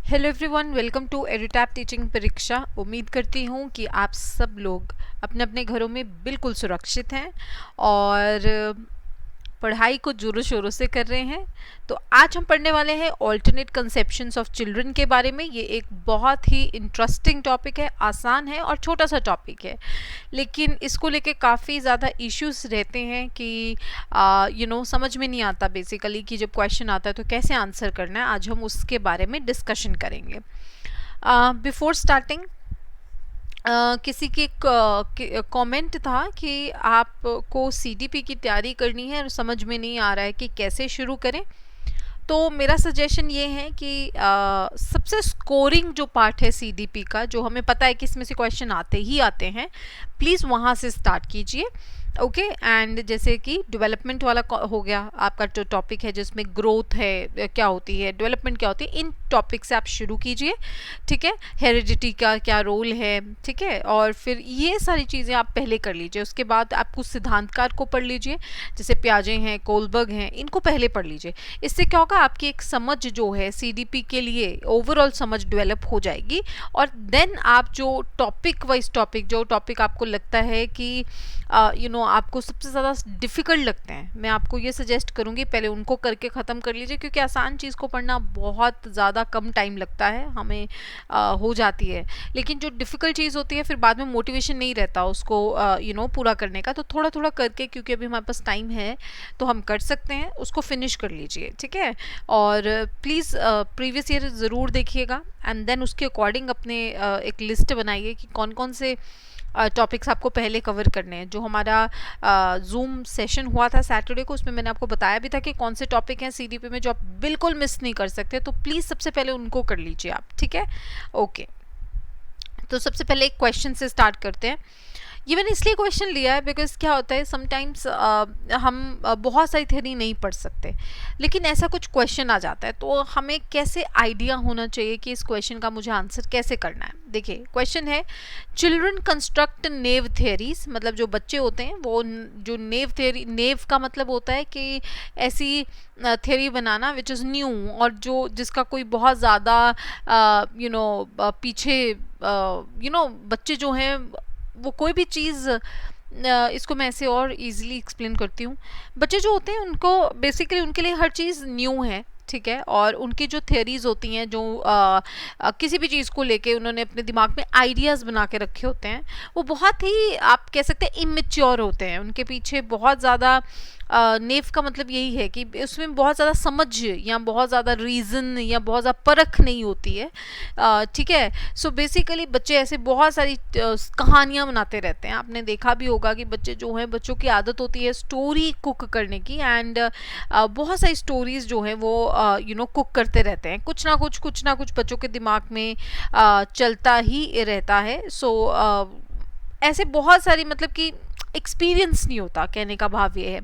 Hello everyone, welcome to Edutap teaching परीक्षा। उम्मीद करती हूँ कि आप सब लोग अपने अपने घरों में बिल्कुल सुरक्षित हैं और पढ़ाई को जोरों शोरों से कर रहे हैं। तो आज हम पढ़ने वाले हैं ऑल्टरनेट कंसेप्शंस ऑफ चिल्ड्रन के बारे में। ये एक बहुत ही इंटरेस्टिंग टॉपिक है, आसान है और छोटा सा टॉपिक है, लेकिन इसको लेके काफ़ी ज़्यादा इश्यूज रहते हैं कि समझ में नहीं आता बेसिकली कि जब क्वेश्चन आता है तो कैसे आंसर करना है। आज हम उसके बारे में डिस्कशन करेंगे। बिफोर स्टार्टिंग किसी के कमेंट था कि आपको सीडीपी की तैयारी करनी है और समझ में नहीं आ रहा है कि कैसे शुरू करें। तो मेरा सजेशन ये है कि सबसे स्कोरिंग जो पार्ट है सीडीपी का, जो हमें पता है कि इसमें से क्वेश्चन आते ही आते हैं, प्लीज़ वहाँ से स्टार्ट कीजिए। ओके एंड जैसे कि डेवलपमेंट वाला हो गया आपका जो टॉपिक है, जिसमें ग्रोथ है, क्या होती है, डेवलपमेंट क्या होती है, इन टॉपिक से आप शुरू कीजिए। ठीक है, हेरिडिटी का क्या रोल है, ठीक है, और फिर ये सारी चीज़ें आप पहले कर लीजिए। उसके बाद आप कुछ सिद्धांतकार को पढ़ लीजिए, जैसे प्याजे हैं, कोलबर्ग हैं, इनको पहले पढ़ लीजिए। इससे क्या होगा, आपकी एक समझ जो है सीडीपी के लिए ओवरऑल समझ डेवलप हो जाएगी। और देन आप जो टॉपिक वाइज जो टॉपिक आपको लगता है कि आपको सबसे ज़्यादा डिफ़िकल्ट लगते हैं, मैं आपको ये सजेस्ट करूँगी पहले उनको करके ख़त्म कर लीजिए, क्योंकि आसान चीज़ को पढ़ना बहुत ज़्यादा कम टाइम लगता है हमें, हो जाती है। लेकिन जो डिफ़िकल्ट चीज़ होती है फिर बाद में मोटिवेशन नहीं रहता उसको पूरा करने का। तो थोड़ा थोड़ा करके, क्योंकि अभी हमारे पास टाइम है तो हम कर सकते हैं, उसको फिनिश कर लीजिए। ठीक है, और प्लीज़ प्रीवियस ईयर ज़रूर देखिएगा एंड देन उसके अकॉर्डिंग अपने एक लिस्ट बनाइए कि कौन कौन से टॉपिक्स आपको पहले कवर करने हैं। जो हमारा जूम सेशन हुआ था सैटरडे को, उसमें मैंने आपको बताया भी था कि कौन से टॉपिक हैं सीडीपी में जो आप बिल्कुल मिस नहीं कर सकते। तो प्लीज़ सबसे पहले उनको कर लीजिए आप। ठीक है, ओके। तो सबसे पहले एक क्वेश्चन से स्टार्ट करते हैं। ये मैंने इसलिए क्वेश्चन लिया है बिकॉज क्या होता है, समटाइम्स हम बहुत सारी थ्योरी नहीं पढ़ सकते, लेकिन ऐसा कुछ क्वेश्चन आ जाता है तो हमें कैसे आइडिया होना चाहिए कि इस क्वेश्चन का मुझे आंसर कैसे करना है। देखिए, क्वेश्चन है, चिल्ड्रन कंस्ट्रक्ट नेव थियरीज, मतलब जो बच्चे होते हैं वो जो नेव थियरी, नेव का मतलब होता है कि ऐसी theory banana which is new, और जो जिसका कोई बहुत ज़्यादा पीछे बच्चे जो हैं वो कोई भी चीज़, इसको मैं ऐसे और इजीली एक्सप्लेन करती हूँ। बच्चे जो होते हैं उनको बेसिकली उनके लिए हर चीज़ न्यू है, ठीक है, और उनकी जो थियरीज होती हैं, जो किसी भी चीज़ को लेके उन्होंने अपने दिमाग में आइडियाज़ बना के रखे होते हैं, वो बहुत ही, आप कह सकते हैं, इमेच्योर होते हैं। उनके पीछे बहुत ज़्यादा नेव का मतलब यही है कि उसमें बहुत ज़्यादा समझ या बहुत ज़्यादा रीज़न या बहुत ज़्यादा परख नहीं होती है। ठीक है, सो बेसिकली बच्चे ऐसे बहुत सारी कहानियाँ बनाते रहते हैं। आपने देखा भी होगा कि बच्चे जो हैं, बच्चों की आदत होती है स्टोरी कुक करने की, एंड बहुत सारी स्टोरीज़ जो हैं वो कुक करते रहते हैं। कुछ ना कुछ बच्चों के दिमाग में चलता ही रहता है। सो ऐसे बहुत सारी, मतलब कि एक्सपीरियंस नहीं होता, कहने का भाव ये है।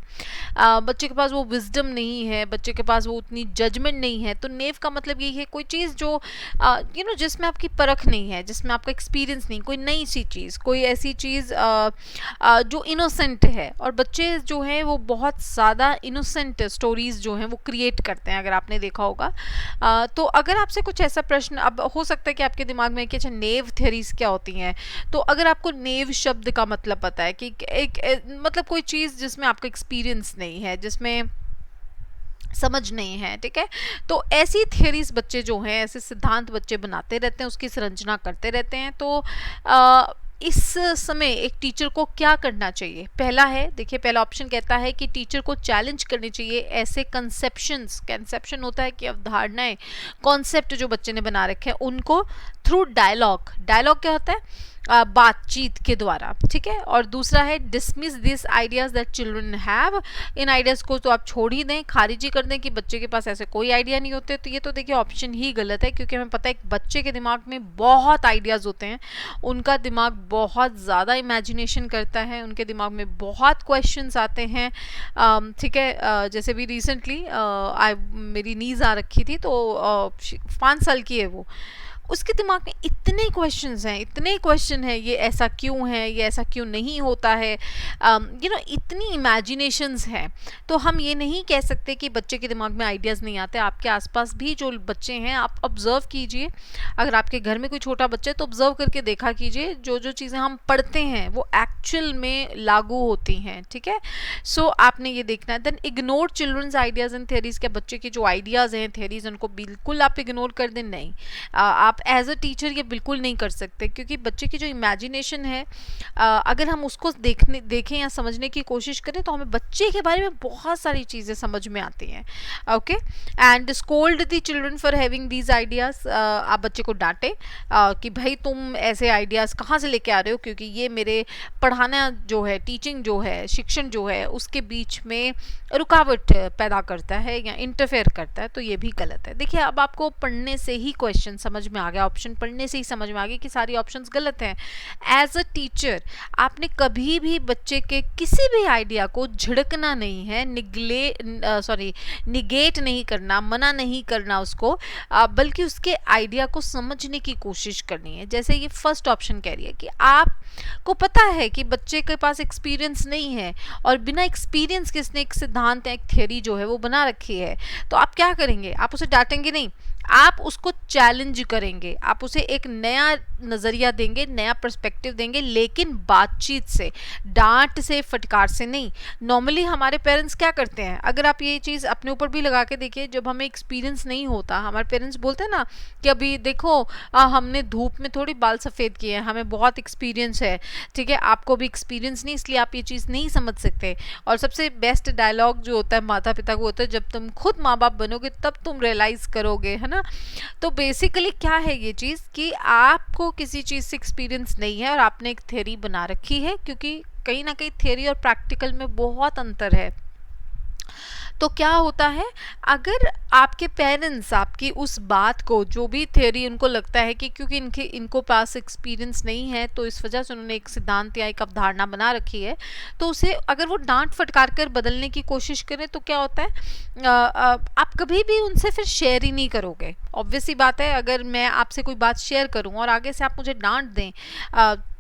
बच्चे के पास वो विजडम नहीं है, बच्चे के पास वो उतनी जजमेंट नहीं है। तो नेव का मतलब यही है, कोई चीज़ जो जिसमें आपकी परख नहीं है, जिसमें आपका एक्सपीरियंस नहीं, कोई नई सी चीज़, कोई ऐसी चीज़ जो इनोसेंट है। और बच्चे जो हैं वो बहुत ज़्यादा इनोसेंट स्टोरीज़ जो हैं वो क्रिएट करते हैं, अगर आपने देखा होगा। तो अगर आपसे कुछ ऐसा प्रश्न, अब हो सकता है कि आपके दिमाग में कि अच्छा नेव थ्योरीज क्या होती हैं, तो अगर आपको नेव शब्द का मतलब पता है कि मतलब कोई चीज़ जिसमें आपका एक्सपीरियंस नहीं है, जिसमें समझ नहीं है, ठीक है, तो ऐसी थियरीज बच्चे जो हैं, ऐसे सिद्धांत बच्चे बनाते रहते हैं, उसकी संरचना करते रहते हैं। तो इस समय एक टीचर को क्या करना चाहिए? पहला है, देखिए, पहला ऑप्शन कहता है कि टीचर को चैलेंज करनी चाहिए ऐसे कंसेप्शन होता है कि अवधारणाएं, कॉन्सेप्ट जो बच्चे ने बना रखे हैं उनको थ्रू डायलॉग क्या होता है? बातचीत के द्वारा, ठीक है। और दूसरा है dismiss this ideas that children have, in ideas को तो आप छोड़ ही दें, खारिज ही कर दें कि बच्चे के पास ऐसे कोई आइडिया नहीं होते। तो ये तो देखिए ऑप्शन ही गलत है, क्योंकि हमें पता है कि बच्चे के दिमाग में बहुत आइडियाज़ होते हैं, उनका दिमाग बहुत ज़्यादा इमेजिनेशन करता है, उनके दिमाग में बहुत क्वेश्चंस आते हैं। ठीक है, जैसे भी रिसेंटली मेरी नीज़ आ रखी थी, तो 5 साल की है उसके दिमाग में इतने क्वेश्चंस हैं, इतने क्वेश्चन है, ये ऐसा क्यों है, ये ऐसा क्यों नहीं होता है, इतनी इमेजिनेशंस हैं। तो हम ये नहीं कह सकते कि बच्चे के दिमाग में आइडियाज़ नहीं आते। आपके आसपास भी जो बच्चे हैं आप ऑब्ज़र्व कीजिए, अगर आपके घर में कोई छोटा बच्चा है तो ऑब्ज़र्व करके देखा कीजिए, जो जो चीज़ें हम पढ़ते हैं वो एक्चुअल में लागू होती हैं, ठीक है। सो आपने ये देखना है। Then ignore children's ideas and theories, क्या बच्चे के जो आइडियाज़ हैं, थेरीज़, उनको बिल्कुल आप इग्नोर कर दें? नहीं, आप एज अ टीचर ये बिल्कुल नहीं कर सकते, क्योंकि बच्चे की जो इमेजिनेशन है, अगर हम उसको देखें या समझने की कोशिश करें तो हमें बच्चे के बारे में बहुत सारी चीज़ें समझ में आती हैं। Okay, and scold the children for having these ideas, आप बच्चे को डांटे कि भाई तुम ऐसे आइडियाज़ कहाँ से लेके आ रहे हो, क्योंकि ये मेरे पढ़ाना जो है, टीचिंग जो है, शिक्षण जो है, उसके बीच में रुकावट पैदा करता है या इंटरफेयर करता है, तो ये भी गलत है। देखिए, अब आपको पढ़ने से ही क्वेश्चन समझ में आ गया, ऑप्शन पढ़ने से ही समझ में आ गया कि सारी ऑप्शंस गलत हैं। एज अ टीचर आपने कभी भी बच्चे के किसी भी आइडिया को झिड़कना नहीं है, निगेट नहीं करना, मना नहीं करना उसको, बल्कि उसके आइडिया को समझने की कोशिश करनी है। जैसे ये फर्स्ट ऑप्शन कह रही है कि आपको पता है कि बच्चे के पास एक्सपीरियंस नहीं है, और बिना एक्सपीरियंस के इसने एक सिद्धांत, एक थ्योरी जो है वो बना रखी है, तो आप क्या करेंगे? आप उसे डांटेंगे नहीं, आप उसको चैलेंज करेंगे, आप उसे एक नया नज़रिया देंगे, नया पर्सपेक्टिव देंगे, लेकिन बातचीत से, डांट से, फटकार से नहीं। नॉर्मली हमारे पेरेंट्स क्या करते हैं, अगर आप ये चीज़ अपने ऊपर भी लगा के देखिए, जब हमें एक्सपीरियंस नहीं होता, हमारे पेरेंट्स बोलते हैं ना कि अभी देखो हमने धूप में थोड़ी बाल सफ़ेद किए हैं, हमें बहुत एक्सपीरियंस है, ठीक है, आपको भी एक्सपीरियंस नहीं, इसलिए आप ये चीज़ नहीं समझ सकते। और सबसे बेस्ट डायलॉग जो होता है माता पिता को होता है, जब तुम खुद माँ बाप बनोगे तब तुम रियलाइज़ करोगे, है ना। तो बेसिकली क्या है ये चीज़ कि आपको किसी चीज़ से एक्सपीरियंस नहीं है और आपने एक थ्योरी बना रखी है, क्योंकि कहीं ना कहीं थ्योरी और प्रैक्टिकल में बहुत अंतर है। तो क्या होता है, अगर आपके पेरेंट्स आपकी उस बात को, जो भी थ्योरी उनको लगता है कि क्योंकि इनको पास एक्सपीरियंस नहीं है तो इस वजह से उन्होंने एक सिद्धांत या एक अवधारणा बना रखी है, तो उसे अगर वो डांट फटकार कर बदलने की कोशिश करें तो क्या होता है, आप कभी भी उनसे फिर शेयर ही नहीं करोगे। ऑब्वियस सी बात है, अगर मैं आपसे कोई बात शेयर करूं और आगे से आप मुझे डांट दें,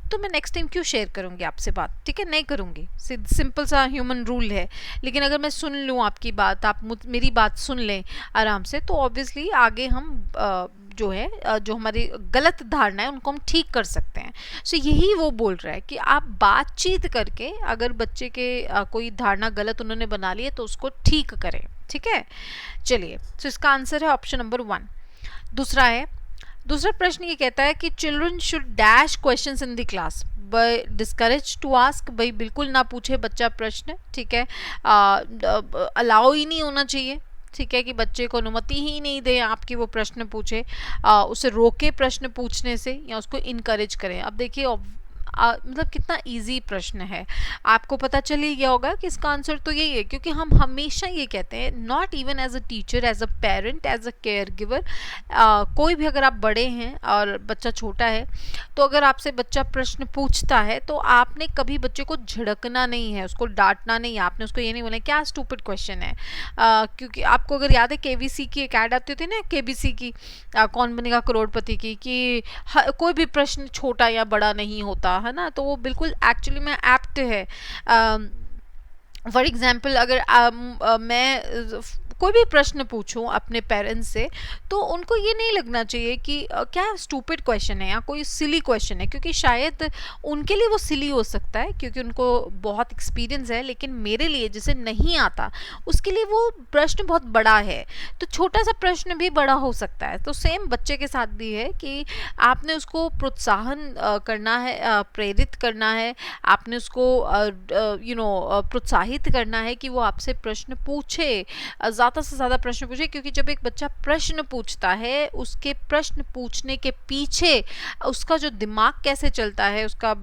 तो मैं नेक्स्ट टाइम क्यों शेयर करूंगी आपसे बात, ठीक है, नहीं करूंगी, सिंपल सा ह्यूमन रूल है। लेकिन अगर मैं सुन लूँ आपकी बात, आप मेरी बात सुन लें आराम से, तो ऑब्वियसली आगे हम जो है जो हमारी गलत धारणा है उनको हम ठीक कर सकते हैं। सो यही वो बोल रहा है कि आप बातचीत करके अगर बच्चे के कोई धारणा गलत उन्होंने बना ली है तो उसको ठीक करें, ठीक है। चलिए, सो इसका आंसर है ऑप्शन नंबर 1। दूसरा प्रश्न ये कहता है कि children should dash questions in the class, by discourage to ask, भाई बिल्कुल ना पूछे बच्चा प्रश्न, ठीक है, अलाउ ही नहीं होना चाहिए, ठीक है, कि बच्चे को अनुमति ही नहीं दें आपकी वो प्रश्न पूछे, उसे रोके प्रश्न पूछने से या उसको इनकरेज करें। अब देखिए मतलब कितना इजी प्रश्न है, आपको पता चल ही गया होगा कि इसका आंसर तो यही है, क्योंकि हम हमेशा ये कहते हैं, not even as a teacher, as a parent, as a care giver, कोई भी अगर आप बड़े हैं और बच्चा छोटा है, तो अगर आपसे बच्चा प्रश्न पूछता है तो आपने कभी बच्चे को झिड़कना नहीं है, उसको डांटना नहीं है, आपने उसको ये नहीं बोला क्या स्टूपिड क्वेश्चन है, क्योंकि आपको अगर याद है केबीसी की एक ऐड आती थी ना, केबीसी की कौन बनेगा करोड़पति की, कि कोई भी प्रश्न छोटा या बड़ा नहीं होता है ना, तो वो बिल्कुल एक्चुअली में एप्ट है। फॉर एग्जाम्पल, अगर मैं कोई भी प्रश्न पूछूं अपने पेरेंट्स से, तो उनको ये नहीं लगना चाहिए कि क्या स्टूपिड क्वेश्चन है या कोई सिली क्वेश्चन है, क्योंकि शायद उनके लिए वो सिली हो सकता है क्योंकि उनको बहुत एक्सपीरियंस है, लेकिन मेरे लिए जिसे नहीं आता उसके लिए वो प्रश्न बहुत बड़ा है, तो छोटा सा प्रश्न भी बड़ा हो सकता है। तो सेम बच्चे के साथ भी है कि आपने उसको प्रोत्साहन करना है, प्रेरित करना है, आपने उसको प्रोत्साहित करना है कि वो आपसे प्रश्न पूछे, ज़्यादा से ज़्यादा प्रश्न पूछे, क्योंकि जब एक बच्चा प्रश्न पूछता है, उसके प्रश्न पूछने के पीछे उसका जो दिमाग कैसे चलता है, उसका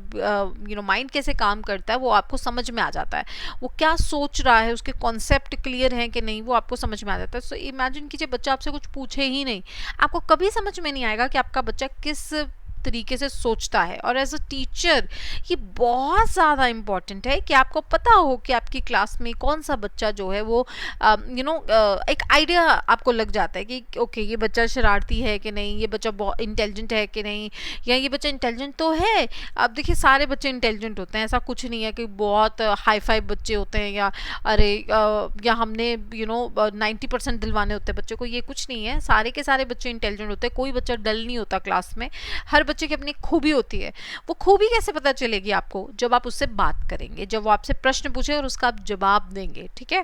माइंड कैसे काम करता है, वो आपको समझ में आ जाता है, वो क्या सोच रहा है, उसके कॉन्सेप्ट क्लियर हैं कि नहीं, वो आपको समझ में आ जाता है। सो इमेजिन कीजिए बच्चा आपसे कुछ पूछे ही नहीं, आपको कभी समझ में नहीं आएगा कि आपका बच्चा किस तरीके से सोचता है। और एज अ टीचर ये बहुत ज़्यादा इम्पॉर्टेंट है कि आपको पता हो कि आपकी क्लास में कौन सा बच्चा जो है वो एक आइडिया आपको लग जाता है कि ओके ये बच्चा शरारती है कि नहीं, ये बच्चा बहुत इंटेलिजेंट है कि नहीं, या ये बच्चा इंटेलिजेंट तो है। अब देखिए सारे बच्चे इंटेलिजेंट होते हैं, ऐसा कुछ नहीं है कि बहुत हाई फाई बच्चे होते हैं या अरे या हमने 90% दिलवाने होते हैं बच्चों को, ये कुछ नहीं है। सारे के सारे बच्चे इंटेलिजेंट होते हैं, कोई बच्चा डल नहीं होता क्लास में। हर बच्चे की अपनी खूबी होती है। वो खूबी कैसे पता चलेगी आपको? जब आप उससे बात करेंगे, जब वो आपसे प्रश्न पूछे और उसका आप जवाब देंगे। ठीक है,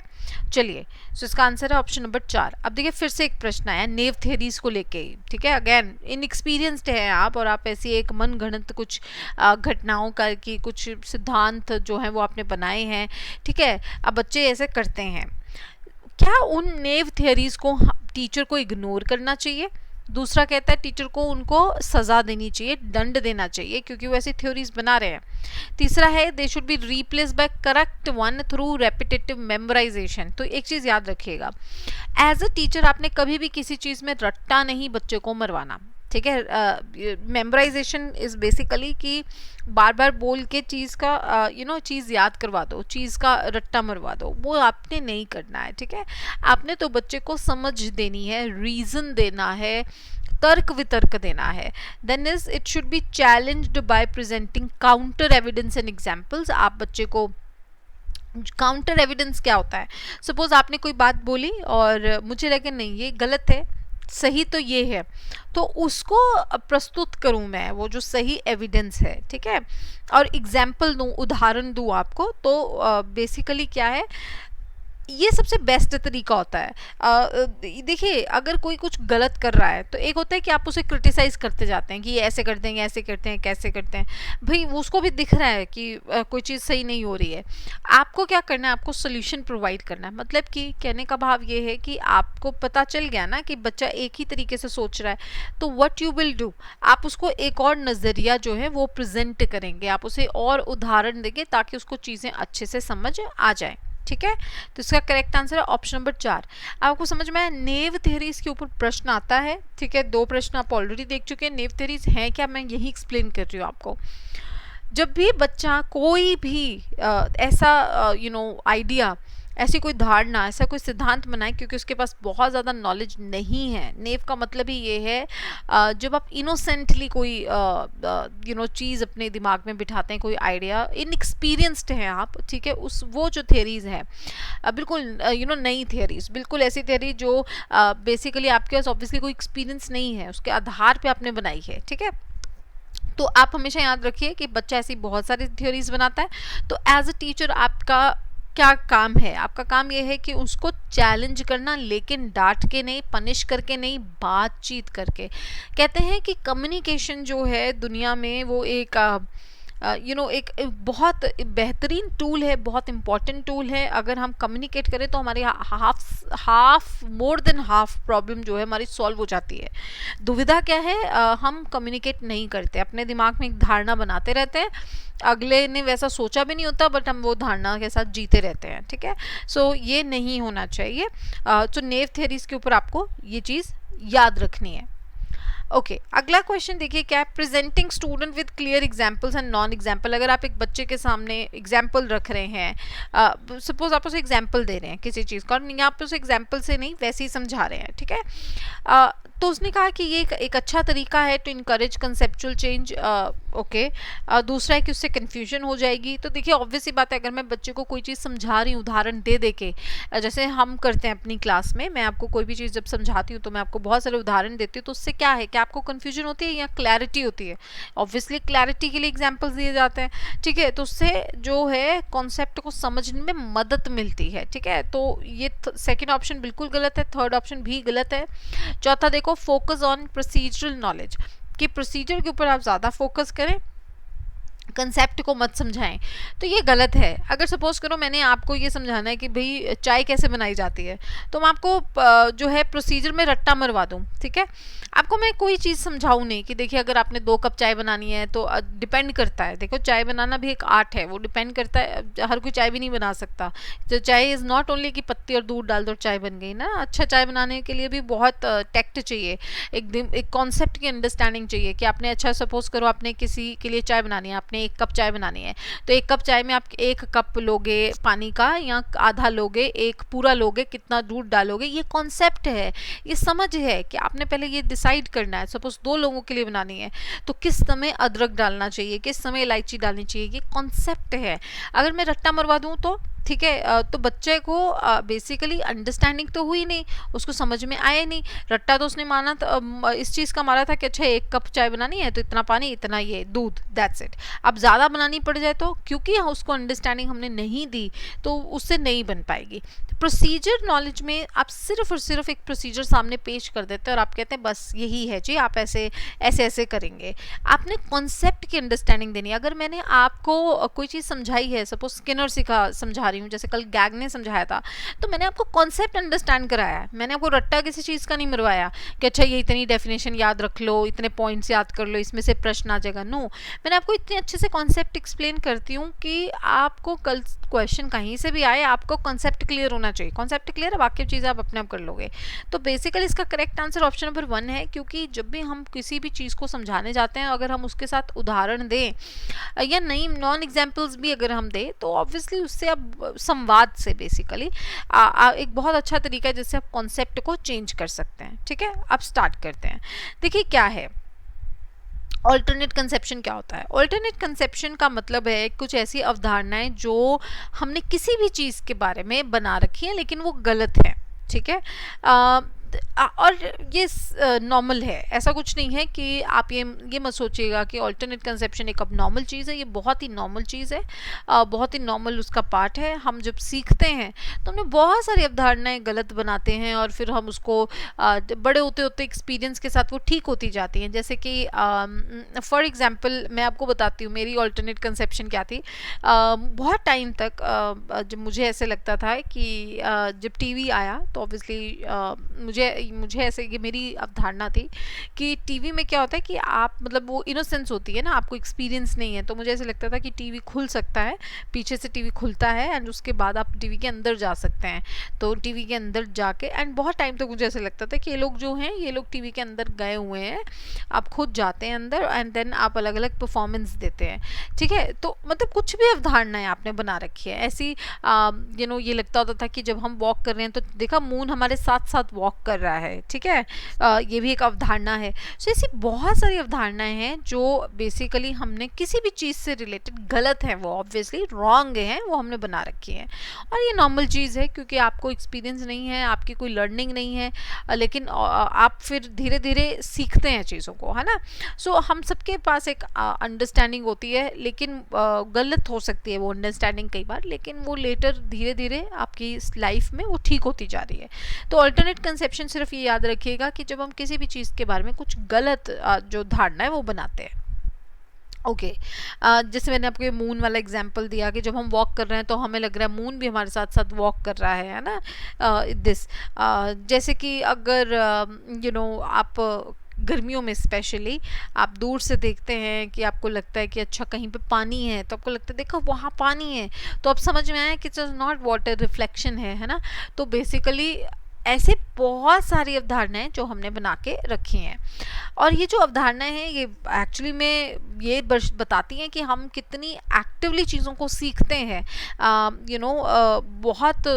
चलिए, तो इसका आंसर है ऑप्शन नंबर 4। अब देखिए फिर से एक प्रश्न आया नेव थ्योरीज को लेके। ठीक है, अगेन इनएक्सपीरियंस्ड है आप और आप ऐसी एक मनगढ़ंत कुछ घटनाओं का की कुछ सिद्धांत जो है वो आपने बनाए हैं। ठीक है, अब बच्चे ऐसे करते हैं, क्या उन नेव थियरीज को टीचर को इग्नोर करना चाहिए? दूसरा कहता है टीचर को उनको सजा देनी चाहिए, दंड देना चाहिए क्योंकि वो ऐसी थ्योरीज बना रहे हैं। तीसरा है they should be replace by correct one through repetitive memorisation. तो एक चीज याद रखिएगा, एज अ टीचर आपने कभी भी किसी चीज में रट्टा नहीं बच्चे को मरवाना। ठीक है, मेमोराइजेशन इज बेसिकली कि बार बार बोल के चीज़ का चीज़ याद करवा दो, चीज़ का रट्टा मरवा दो, वो आपने नहीं करना है। ठीक है, आपने तो बच्चे को समझ देनी है, रीज़न देना है, तर्क वितर्क देना है। Then is it should be challenged by presenting counter evidence and examples. आप बच्चे को काउंटर एविडेंस क्या होता है? सपोज आपने कोई बात बोली और मुझे लगे नहीं ये गलत है, सही तो ये है, तो उसको प्रस्तुत करूं मैं वो जो सही एविडेंस है। ठीक है, और एग्जाम्पल दूं, उदाहरण दूं आपको, तो बेसिकली क्या है, ये सबसे बेस्ट तरीका होता है। देखिए अगर कोई कुछ गलत कर रहा है तो एक होता है कि आप उसे क्रिटिसाइज करते जाते हैं कि ये ऐसे करते हैं, ऐसे करते हैं, कैसे करते हैं। भाई उसको भी दिख रहा है कि कोई चीज़ सही नहीं हो रही है। आपको क्या करना है, आपको सोल्यूशन प्रोवाइड करना है। मतलब कि कहने का भाव ये है कि आपको पता चल गया ना कि बच्चा एक ही तरीके से सोच रहा है, तो व्हाट यू विल डू, आप उसको एक और नज़रिया जो है वो प्रेजेंट करेंगे, आप उसे और उदाहरण देंगे ताकि उसको चीज़ें अच्छे से समझ आ जाए। ठीक है, तो इसका करेक्ट आंसर है ऑप्शन नंबर 4। आपको समझ में आया, नेव थ्योरीज के ऊपर प्रश्न आता है। ठीक है, 2 प्रश्न आप ऑलरेडी देख चुके हैं। नेव थ्योरीज हैं क्या, मैं यही एक्सप्लेन कर रही हूँ आपको। जब भी बच्चा कोई भी ऐसा आइडिया, ऐसी कोई धारणा, ऐसा कोई सिद्धांत बनाए, क्योंकि उसके पास बहुत ज़्यादा नॉलेज नहीं है। नेव का मतलब ही ये है जब आप इनोसेंटली कोई चीज़ अपने दिमाग में बिठाते हैं, कोई आइडिया, इनएक्सपीरियंस्ड हैं आप। ठीक है, उस वो जो थेरीज़ हैं बिल्कुल नई थेरीज़, बिल्कुल ऐसी थेरी जो बेसिकली आपके पास ऑब्वियसली कोई एक्सपीरियंस नहीं है, उसके आधार पर आपने बनाई है। ठीक है, तो आप हमेशा याद रखिए कि बच्चा ऐसी बहुत सारी थ्योरीज बनाता है। तो एज अ टीचर आपका क्या काम है? आपका काम यह है कि उसको चैलेंज करना, लेकिन डांट के नहीं, पनिश करके नहीं, बातचीत करके। कहते हैं कि कम्युनिकेशन जो है दुनिया में वो एक एक बहुत बेहतरीन टूल है, बहुत इंपॉर्टेंट टूल है। अगर हम कम्युनिकेट करें तो हमारी half more than half problem जो है हमारी सॉल्व हो जाती है। दुविधा क्या है, हम कम्युनिकेट नहीं करते, अपने दिमाग में एक धारणा बनाते रहते हैं, अगले ने वैसा सोचा भी नहीं होता, बट हम वो धारणा के साथ जीते रहते हैं। ठीक है, सो ये नहीं होना चाहिए। तो नेव थ्योरीज के ऊपर आपको ये चीज़ याद रखनी है। ओके, अगला क्वेश्चन देखिए क्या है, presenting student with clear examples and non example. अगर आप एक बच्चे के सामने एग्जांपल रख रहे हैं, सपोज आप उसे एग्जांपल दे रहे हैं किसी चीज़ का, और आप उसे एग्जांपल से नहीं वैसे ही समझा रहे हैं। ठीक है, तो उसने कहा कि ये एक अच्छा तरीका है to encourage conceptual change. Okay, दूसरा है कि उससे कन्फ्यूजन हो जाएगी। तो देखिए ऑब्वियस सी बात है, अगर मैं बच्चे को कोई चीज़ समझा रही हूँ उदाहरण दे दे के, जैसे हम करते हैं अपनी क्लास में, मैं आपको कोई भी चीज़ जब समझाती हूँ तो मैं आपको बहुत सारे उदाहरण देती हूँ, तो उससे क्या है कि आपको कन्फ्यूजन होती है या क्लैरिटी होती है? ऑब्वियसली क्लैरिटी के लिए एग्जाम्पल्स दिए जाते हैं। ठीक है, तो उससे जो है कॉन्सेप्ट को समझने में मदद मिलती है। ठीक है, तो ये सेकेंड ऑप्शन बिल्कुल गलत है, थर्ड ऑप्शन भी गलत है। चौथा देखो, फोकस ऑन प्रोसीजरल नॉलेज, कि प्रोसीजर के ऊपर आप ज़्यादा फोकस करें, कंसेप्ट को मत समझाएं, तो ये गलत है। अगर सपोज करो मैंने आपको ये समझाना है कि भाई चाय कैसे बनाई जाती है, तो मैं आपको जो है प्रोसीजर में रट्टा मरवा दूं, ठीक है, आपको मैं कोई चीज़ समझाऊं नहीं कि देखिए अगर आपने 2 कप चाय बनानी है तो डिपेंड करता है, देखो चाय बनाना भी एक आर्ट है, वो डिपेंड करता है, हर कोई चाय भी नहीं बना सकता। तो चाय इज़ नॉट ओनली कि पत्ती और दूध डाल दो चाय बन गई ना, अच्छा चाय बनाने के लिए भी बहुत टेक्ट चाहिए, एक कॉन्सेप्ट की अंडरस्टैंडिंग चाहिए कि आपने, अच्छा सपोज करो आपने किसी के लिए चाय बनानी है, आपने 1 कप चाय बनानी है, तो 1 कप चाय में आप 1 कप लोगे पानी का या आधा लोगे, एक पूरा लोगे, कितना दूध डालोगे, ये कॉन्सेप्ट है, ये समझ है कि आपने पहले ये डिसाइड करना है। सपोज 2 लोगों के लिए बनानी है तो किस समय अदरक डालना चाहिए, किस समय इलायची डालनी चाहिए, ये कॉन्सेप्ट है। अगर मैं रट्टा मरवा दूं तो ठीक है, तो बच्चे को बेसिकली अंडरस्टैंडिंग तो हुई नहीं, उसको समझ में आया नहीं, रट्टा तो उसने माना इस चीज़ का मारा था कि अच्छा 1 कप चाय बनानी है तो इतना पानी इतना ये दूध, दैट्स इट। अब ज़्यादा बनानी पड़ जाए तो क्योंकि उसको अंडरस्टैंडिंग हमने नहीं दी तो उससे नहीं बन पाएगी। प्रोसीजर नॉलेज में आप सिर्फ और सिर्फ एक प्रोसीजर सामने पेश कर देते हैं और आप कहते हैं बस यही है जी, आप ऐसे ऐसे ऐसे करेंगे। आपने कॉन्सेप्ट की अंडरस्टैंडिंग देनी है। अगर मैंने आपको कोई चीज़ समझाई है, सपोज स्किनर समझा रही हूँ, जैसे कल गैग ने समझाया था, तो मैंने आपको कॉन्सेप्ट अंडरस्टैंड कराया है, मैंने आपको रट्टा किसी चीज़ का नहीं मरवाया कि अच्छा ये इतनी डेफिनेशन याद रख लो, इतने पॉइंट्स याद कर लो, इसमें से प्रश्न आ जाएगा। नो, मैंने आपको इतने अच्छे से कॉन्सेप्ट एक्सप्लेन करती हूँ कि आपको कल क्वेश्चन कहीं से भी आए आपको कॉन्सेप्ट क्लियर होना चाहिए। कॉन्सेप्ट क्लियर है, बाकी चीज़ें आप अपने आप कर लोगे। तो बेसिकली इसका करेक्ट आंसर ऑप्शन नंबर 1 है, क्योंकि जब भी हम किसी भी चीज़ को समझाने जाते हैं, अगर हम उसके साथ उदाहरण दें या नई नॉन एग्जाम्पल्स भी अगर हम दें, तो ऑब्वियसली उससे आप संवाद से बेसिकली एक बहुत अच्छा तरीका है जिससे आप कॉन्सेप्ट को चेंज कर सकते हैं। ठीक है, अब स्टार्ट करते हैं। देखिए क्या है ऑल्टरनेट कंसेप्शन, क्या होता है। ऑल्टरनेट कंसेप्शन का मतलब है कुछ ऐसी अवधारणाएं जो हमने किसी भी चीज़ के बारे में बना रखी है लेकिन वो गलत है। ठीक है, और ये नॉर्मल है, ऐसा कुछ नहीं है कि आप ये मत सोचिएगा कि ऑल्टरनेट कंसेप्शन एक अब नॉर्मल चीज़ है। ये बहुत ही नॉर्मल चीज़ है, बहुत ही नॉर्मल उसका पार्ट है। हम जब सीखते हैं तो हमने बहुत सारी अवधारणाएं गलत बनाते हैं और फिर हम उसको बड़े होते होते एक्सपीरियंस के साथ वो ठीक होती जाती हैं। जैसे कि फॉर एग्जांपल मैं आपको बताती हूँ मेरी ऑल्टरनेट कंसेप्शन क्या थी। बहुत टाइम तक जब मुझे ऐसे लगता था कि जब टीवी आया तो ऑब्वियसली मुझे ऐसे, ये मेरी अवधारणा थी कि टीवी में क्या होता है कि आप मतलब वो इनोसेंस होती है ना, आपको एक्सपीरियंस नहीं है, तो मुझे ऐसे लगता था कि टीवी खुल सकता है, पीछे से टीवी खुलता है एंड उसके बाद आप टीवी के अंदर जा सकते हैं। तो टीवी के अंदर जाके एंड बहुत टाइम तक मुझे ऐसे लगता था कि ये लोग जो हैं ये लोग टीवी के अंदर गए हुए हैं, आप खुद जाते हैं अंदर एंड देन आप अलग अलग परफॉर्मेंस देते हैं। ठीक है, तो मतलब कुछ भी अवधारणाएं आपने बना रखी है ऐसी। ये लगता होता था कि जब हम वॉक कर रहे हैं तो देखा मून हमारे साथ साथ वॉक कर रहा है। ठीक है, ये भी एक अवधारणा है। सो ऐसी बहुत सारी अवधारणाएं हैं जो बेसिकली हमने किसी भी चीज़ से रिलेटेड गलत है, वो ऑब्वियसली रॉन्ग है, वो हमने बना रखी है। और ये नॉर्मल चीज़ है क्योंकि आपको एक्सपीरियंस नहीं है, आपकी कोई लर्निंग नहीं है, लेकिन आप फिर धीरे धीरे सीखते हैं चीज़ों को, है ना। सो हम सबके पास एक अंडरस्टैंडिंग होती है, लेकिन गलत हो सकती है वो अंडरस्टैंडिंग कई बार, लेकिन वो लेटर धीरे धीरे आपकी लाइफ में वो ठीक होती जा रही है। तो ऑल्टरनेट कंसेप्शन सिर्फ ये याद रखिएगा कि जब हम किसी भी चीज़ के बारे में कुछ गलत जो धारणा है वो बनाते हैं। ओके, जैसे मैंने आपको ये मून वाला एग्जांपल दिया कि जब हम वॉक कर रहे हैं तो हमें लग रहा है मून भी हमारे साथ साथ वॉक कर रहा है ना। जैसे कि अगर आप गर्मियों में स्पेशली आप दूर से देखते हैं कि आपको लगता है कि अच्छा कहीं पे पानी है, तो आपको लगता है देखो वहाँ पानी है, तो अब समझ में आया कि इट्स नॉट वाटर, रिफ्लेक्शन है ना। तो बेसिकली ऐसे बहुत सारी अवधारणाएं जो हमने बना के रखी हैं, और ये जो अवधारणाएं हैं ये एक्चुअली में ये बताती हैं कि हम कितनी एक्टिवली चीज़ों को सीखते हैं। बहुत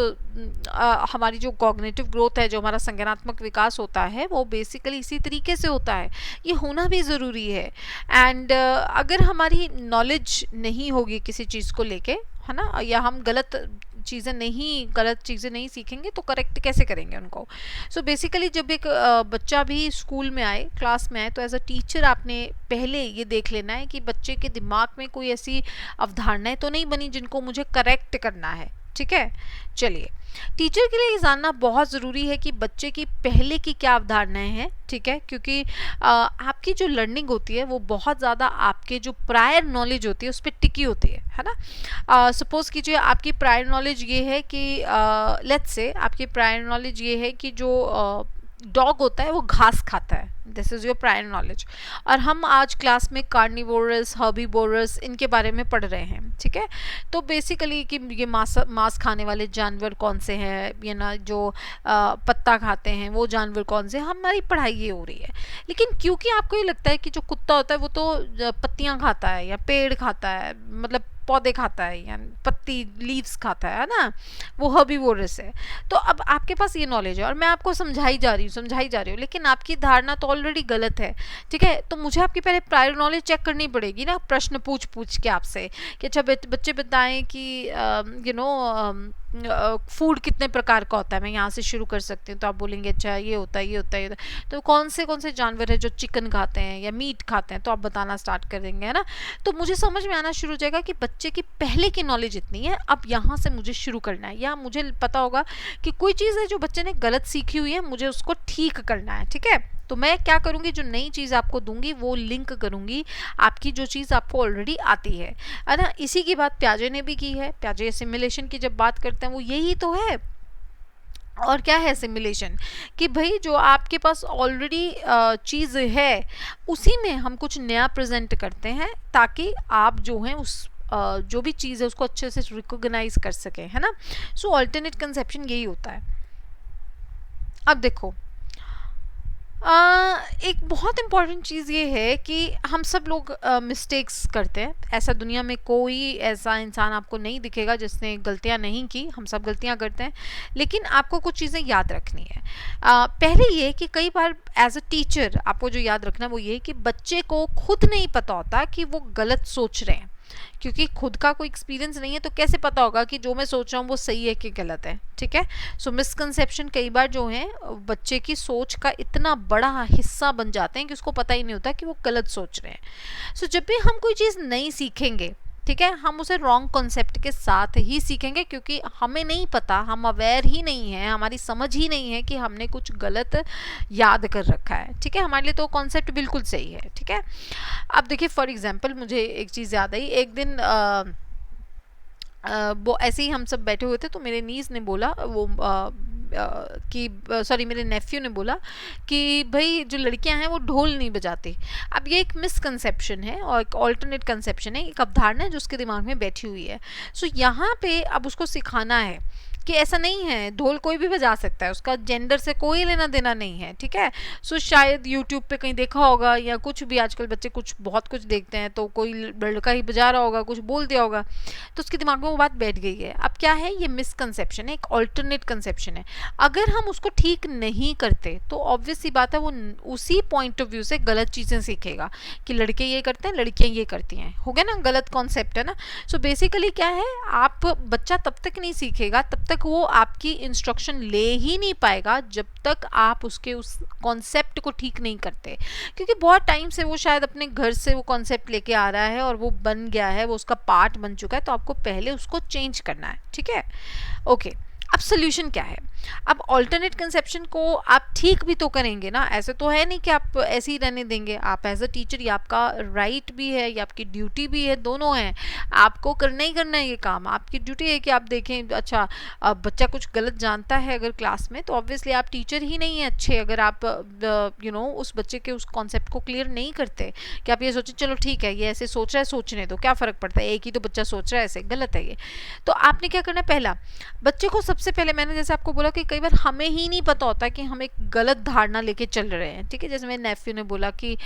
हमारी जो कॉग्निटिव ग्रोथ है, जो हमारा संज्ञानात्मक विकास होता है, वो बेसिकली इसी तरीके से होता है। ये होना भी ज़रूरी है। एंड अगर हमारी नॉलेज नहीं होगी किसी चीज़ को लेके, है ना, या हम गलत चीज़ें नहीं सीखेंगे तो करेक्ट कैसे करेंगे उनको। सो बेसिकली जब एक बच्चा भी स्कूल में आए, क्लास में आए, तो एज अ टीचर आपने पहले ये देख लेना है कि बच्चे के दिमाग में कोई ऐसी अवधारणाएं तो नहीं बनी जिनको मुझे करेक्ट करना है। ठीक है। चलिए, टीचर के लिए ये जानना बहुत ज़रूरी है कि बच्चे की पहले की क्या अवधारणाएं हैं, ठीक है, क्योंकि आपकी जो लर्निंग होती है वो बहुत ज़्यादा आपके जो प्रायर नॉलेज होती है उस पर टिकी होती है ना। सपोज़ कीजिए आपकी प्रायर नॉलेज ये है कि लेट्स से आपकी प्रायर नॉलेज ये है कि जो डॉग होता है वो घास खाता है, this is your prior knowledge, और हम आज क्लास में कार्निवोरस, हर्बीवोरस इनके बारे में पढ़ रहे हैं, ठीक है। तो बेसिकली कि ये मांस खाने वाले जानवर कौन से हैं, या ना जो पत्ता खाते हैं वो जानवर कौन से, हमारी पढ़ाई ये हो रही है। लेकिन क्योंकि आपको ये लगता है कि जो कुत्ता होता है वो तो पत्तियां खाता है या पेड़ खाता है, मतलब पौधे खाता है या पत्ती लीव्स खाता है ना, वो हर्बीवोरस है, तो अब आपके पास ये नॉलेज है और मैं आपको समझाई जा रही हूँ, लेकिन आपकी धारणा तो ऑलरेडी गलत है, ठीक है। तो मुझे आपकी पहले प्रायर नॉलेज चेक करनी पड़ेगी ना, प्रश्न पूछ के आपसे कि अच्छा बच्चे बताएं कि यू नो फूड कितने प्रकार का होता है, मैं यहाँ से शुरू कर सकती हूँ, तो आप बोलेंगे अच्छा ये होता है, ये होता है, ये होता है। तो कौन से जानवर है जो चिकन खाते हैं या मीट खाते हैं, तो आप बताना स्टार्ट कर देंगे, है ना। तो मुझे समझ में आना शुरू हो जाएगा कि बच्चे की पहले की नॉलेज इतनी है, अब यहाँ से मुझे शुरू करना है, या मुझे पता होगा कि कोई चीज़ है जो बच्चे ने गलत सीखी हुई है, मुझे उसको ठीक करना है, ठीक है। तो मैं क्या करूँगी, जो नई चीज़ आपको दूंगी वो लिंक करूँगी आपकी जो चीज़ आपको ऑलरेडी आती है ना। इसी की बात प्याजे ने भी की है। प्याजे असिमिलेशन की जब बात करते हैं वो यही तो है। और क्या है सिमुलेशन, कि भाई जो आपके पास ऑलरेडी चीज़ है उसी में हम कुछ नया प्रेजेंट करते हैं ताकि आप जो हैं उस जो भी चीज़ है उसको अच्छे से रिकॉग्नाइज कर सकें, है ना। सो ऑल्टरनेट कंसेप्शन यही होता है। अब देखो, एक बहुत इम्पॉर्टेंट चीज़ ये है कि हम सब लोग मिस्टेक्स करते हैं। ऐसा दुनिया में कोई ऐसा इंसान आपको नहीं दिखेगा जिसने गलतियां नहीं की, हम सब गलतियां करते हैं, लेकिन आपको कुछ चीज़ें याद रखनी है। पहले ये कि कई बार एज अ टीचर आपको जो याद रखना है वो ये कि बच्चे को खुद नहीं पता होता कि वो गलत सोच रहे हैं, क्योंकि खुद का कोई एक्सपीरियंस नहीं है, तो कैसे पता होगा कि जो मैं सोच रहा हूँ वो सही है कि गलत है, ठीक है। सो मिसकंसेप्शन कई बार जो है बच्चे की सोच का इतना बड़ा हिस्सा बन जाते हैं कि उसको पता ही नहीं होता कि वो गलत सोच रहे हैं। सो जब भी हम कोई चीज़ नहीं सीखेंगे, ठीक है, हम उसे रॉन्ग कॉन्सेप्ट के साथ ही सीखेंगे, क्योंकि हमें नहीं पता, हम अवेयर ही नहीं है, हमारी समझ ही नहीं है कि हमने कुछ गलत याद कर रखा है, ठीक है। हमारे लिए तो कॉन्सेप्ट बिल्कुल सही है, ठीक है। अब देखिए फॉर एग्जांपल मुझे एक चीज़ याद आई। एक दिन वो ऐसे ही हम सब बैठे हुए थे, तो मेरे नीस ने बोला वो कि सॉरी मेरे नेफ्यू ने बोला कि भाई जो लड़कियां हैं वो ढोल नहीं बजाती। अब ये एक मिसकंसेप्शन है और एक ऑल्टरनेट कंसेप्शन है, एक अवधारणा है जो उसके दिमाग में बैठी हुई है। सो यहाँ पे अब उसको सिखाना है कि ऐसा नहीं है, ढोल कोई भी बजा सकता है, उसका जेंडर से कोई लेना देना नहीं है, ठीक है। सो शायद यूट्यूब पे कहीं देखा होगा या कुछ भी, आजकल बच्चे कुछ बहुत कुछ देखते हैं, तो कोई लड़का ही बजा रहा होगा, कुछ बोल दिया होगा, तो उसके दिमाग में वो बात बैठ गई है। अब क्या है, ये मिसकंसेप्शन है, एक ऑल्टरनेट कंसेप्शन है। अगर हम उसको ठीक नहीं करते तो ऑब्वियस सी बात है वो उसी पॉइंट ऑफ व्यू से गलत चीज़ें सीखेगा कि लड़के ये करते हैं, लड़कियां ये करती हैं, हो गया ना, गलत कॉन्सेप्ट है ना। सो बेसिकली क्या है, आप बच्चा तब तक नहीं सीखेगा, तब तक वो आपकी इंस्ट्रक्शन ले ही नहीं पाएगा जब तक आप उसके उस कॉन्सेप्ट को ठीक नहीं करते, क्योंकि बहुत टाइम से वो शायद अपने घर से वो कॉन्सेप्ट लेके आ रहा है और वो बन गया है, वो उसका पार्ट बन चुका है, तो आपको पहले उसको चेंज करना है, ठीक है। ओके, अब सोल्यूशन क्या है। अब ऑल्टरनेट कंसेप्शन को आप ठीक भी तो करेंगे ना, ऐसे तो है नहीं कि आप ऐसे ही रहने देंगे। आप एज अ टीचर, ये आपका राइट भी है, ये आपकी ड्यूटी भी है, दोनों है, आपको करना ही करना है ये काम। आपकी ड्यूटी है कि आप देखें अच्छा अब बच्चा कुछ गलत जानता है अगर क्लास में, तो ऑब्वियसली आप टीचर ही नहीं है अच्छे अगर आप उस बच्चे के उस कॉन्सेप्ट को क्लियर नहीं करते, कि आप ये सोचें चलो ठीक है ये ऐसे सोच रहा है, सोचने दो, क्या फ़र्क पड़ता है, एक ही तो बच्चा सोच रहा है, ऐसे गलत है ये। तो आपने क्या करना है, पहला बच्चे को सबसे पहले, मैंने जैसे आपको बोला कि कई बार हमें ही नहीं पता होता कि हम एक गलत धारणा लेके चल रहे हैं, ठीक है। जैसे मेरे नेफ्यू ने बोला कि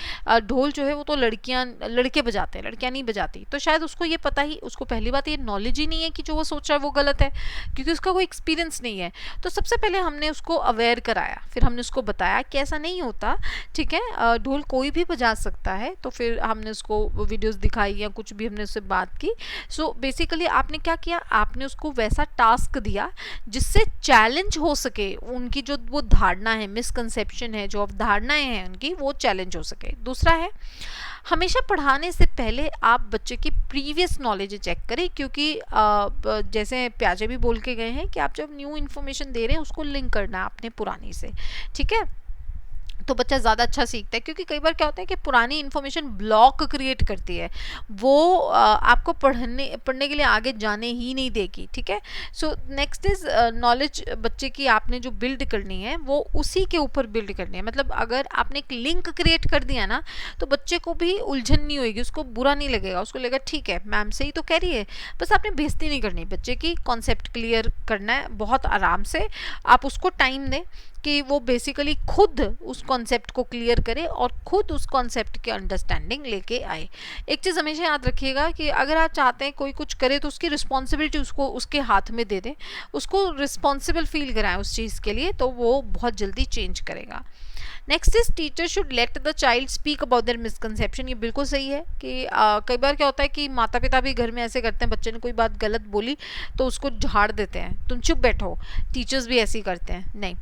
ढोल जो है वो तो लड़के बजाते हैं, लड़कियां नहीं बजाती, तो शायद उसको ये पता ही, उसको पहली बात ये नॉलेज ही नहीं है कि जो वो सोच रहा है वो गलत है, क्योंकि उसका कोई एक्सपीरियंस नहीं है। तो सबसे पहले हमने उसको अवेयर कराया, फिर हमने उसको बताया कि ऐसा नहीं होता, ठीक है, ढोल कोई भी बजा सकता है। तो फिर हमने उसको वीडियोस दिखाई या कुछ भी हमने उससे बात की। सो बेसिकली आपने क्या किया, आपने उसको वैसा टास्क दिया जिससे चैलेंज हो सके, उनकी जो वो धारणा है, मिसकंसेप्शन है, जो अवधारणाएं हैं उनकी, वो चैलेंज हो सके। दूसरा है हमेशा पढ़ाने से पहले आप बच्चे की प्रीवियस नॉलेज चेक करें, क्योंकि जैसे प्याजे भी बोल के गए हैं कि आप जब न्यू इन्फॉर्मेशन दे रहे हैं उसको लिंक करना है अपने पुरानी से, ठीक है, तो बच्चा ज़्यादा अच्छा सीखता है। क्योंकि कई बार क्या होता है कि पुरानी इन्फॉर्मेशन ब्लॉक क्रिएट करती है, वो आपको पढ़ने के लिए आगे जाने ही नहीं देगी, ठीक है। सो नेक्स्ट इज नॉलेज बच्चे की आपने जो बिल्ड करनी है वो उसी के ऊपर बिल्ड करनी है। मतलब अगर आपने एक लिंक क्रिएट कर दिया ना तो बच्चे को भी उलझन नहीं होगी, उसको बुरा नहीं लगेगा, उसको लगेगा ठीक है मैम सही तो कह रही है। बस आपने बेइज्जती नहीं करनी बच्चे की, कॉन्सेप्ट क्लियर करना है बहुत आराम से। आप उसको टाइम दें कि वो बेसिकली खुद उस कॉन्सेप्ट को क्लियर करे और खुद उस कॉन्सेप्ट की अंडरस्टैंडिंग लेके आए। एक चीज़ हमेशा याद रखिएगा कि अगर आप चाहते हैं कोई कुछ करे तो उसकी रिस्पॉन्सिबिलिटी उसको उसके हाथ में दे दें, उसको रिस्पॉन्सिबल फील कराएं उस चीज़ के लिए, तो वो बहुत जल्दी चेंज करेगा। Next is teacher should let the child speak about their misconception. ये बिल्कुल सही है कि कई बार क्या होता है कि माता पिता भी घर में ऐसे करते हैं, बच्चे ने कोई बात गलत बोली तो उसको झाड़ देते हैं, तुम चुप बैठो। टीचर्स भी ऐसे ही करते हैं। नहीं,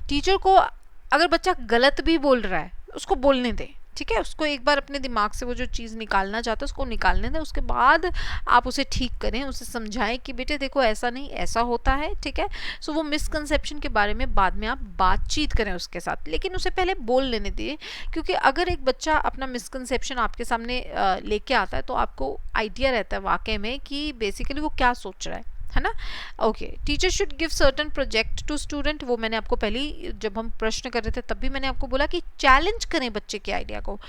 टीचर को अगर बच्चा गलत भी बोल रहा है उसको बोलने दें, ठीक है, उसको एक बार अपने दिमाग से वो जो चीज़ निकालना चाहता है उसको निकालने दें, उसके बाद आप उसे ठीक करें, उसे समझाएं कि बेटे देखो ऐसा नहीं ऐसा होता है, ठीक है। सो वो मिसकंसेप्शन के बारे में बाद में आप बातचीत करें उसके साथ, लेकिन उसे पहले बोल लेने दिए। क्योंकि अगर एक बच्चा अपना मिसकंसेप्शन आपके सामने लेके आता है तो आपको आइडिया रहता है वाकई में कि बेसिकली वो क्या सोच रहा है ना। Okay, teacher should give certain project to student. वो मैंने आपको पहले जब हम प्रश्न कर रहे थे तब भी मैंने आपको बोला कि चैलेंज करें बच्चे के आइडिया को,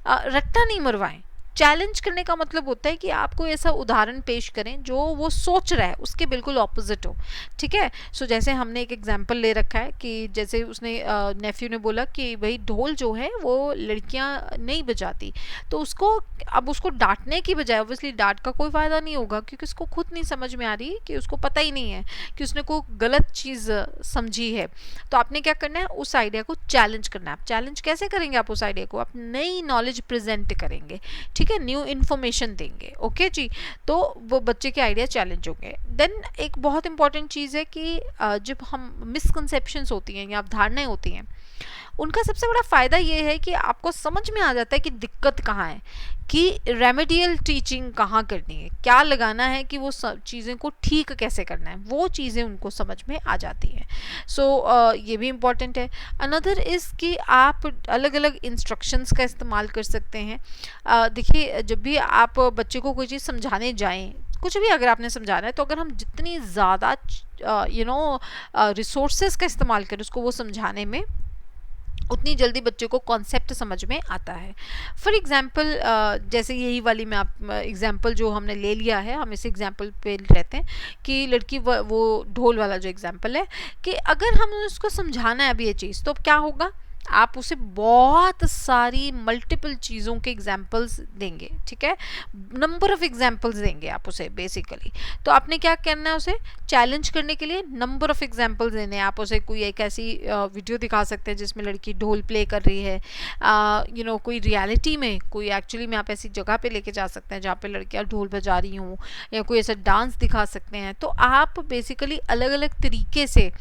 रट्टा नहीं मरवाएं। चैलेंज करने का मतलब होता है कि आप कोई ऐसा उदाहरण पेश करें जो वो सोच रहा है उसके बिल्कुल ऑपोजिट हो, ठीक है। सो जैसे हमने एक एग्जांपल ले रखा है कि जैसे उसने नेफ्यू ने बोला कि भाई ढोल जो है वो लड़कियां नहीं बजाती, तो उसको अब उसको डांटने की बजाय, ऑब्वियसली डांट का कोई फ़ायदा नहीं होगा क्योंकि उसको खुद नहीं समझ में आ रही, कि उसको पता ही नहीं है कि उसने कोई गलत चीज़ समझी है। तो आपने क्या करना है, उस आइडिया को चैलेंज करना है। आप चैलेंज कैसे करेंगे, आप उस आइडिया को आप नई नॉलेज प्रेजेंट करेंगे, ठीक है, न्यू इन्फॉर्मेशन देंगे। ओके जी, तो वो बच्चे के आइडिया चैलेंज होंगे। देन एक बहुत इंपॉर्टेंट चीज़ है कि जब हम मिसकंसेप्शंस होती हैं या अवधारणाएं होती हैं, उनका सबसे बड़ा फ़ायदा ये है कि आपको समझ में आ जाता है कि दिक्कत कहाँ है, कि रेमेडियल टीचिंग कहाँ करनी है, क्या लगाना है, कि वो सब चीज़ें को ठीक कैसे करना है, वो चीज़ें उनको समझ में आ जाती हैं। सो ये भी इम्पॉर्टेंट है। अनदर इज़ कि आप अलग अलग इंस्ट्रक्शंस का इस्तेमाल कर सकते हैं। देखिए, जब भी आप बच्चे को कोई चीज़ समझाने जाएं, कुछ भी अगर आपने समझाना है, तो अगर हम जितनी ज़्यादा रिसोर्सेज का इस्तेमाल करें उसको वो समझाने में, उतनी जल्दी बच्चे को कॉन्सेप्ट समझ में आता है। फॉर एग्जांपल जैसे यही वाली में आप एग्जांपल जो हमने ले लिया है, हम इस एग्जांपल पे रहते हैं कि लड़की वो ढोल वाला जो एग्जांपल है, कि अगर हम उसको समझाना है अभी ये चीज़, तो क्या होगा, आप उसे बहुत सारी मल्टीपल चीज़ों के एग्जाम्पल्स देंगे, ठीक है, नंबर ऑफ एग्जाम्पल्स देंगे आप उसे बेसिकली। तो आपने क्या करना है, उसे चैलेंज करने के लिए नंबर ऑफ एग्जाम्पल्स देने हैं। आप उसे कोई एक ऐसी वीडियो दिखा सकते हैं जिसमें लड़की ढोल प्ले कर रही है, कोई रियलिटी में, कोई एक्चुअली में आप ऐसी जगह पे लेके जा सकते हैं जहाँ पे लड़कियाँ ढोल बजा रही हों, या कोई ऐसा डांस दिखा सकते हैं। तो आप बेसिकली अलग अलग तरीके से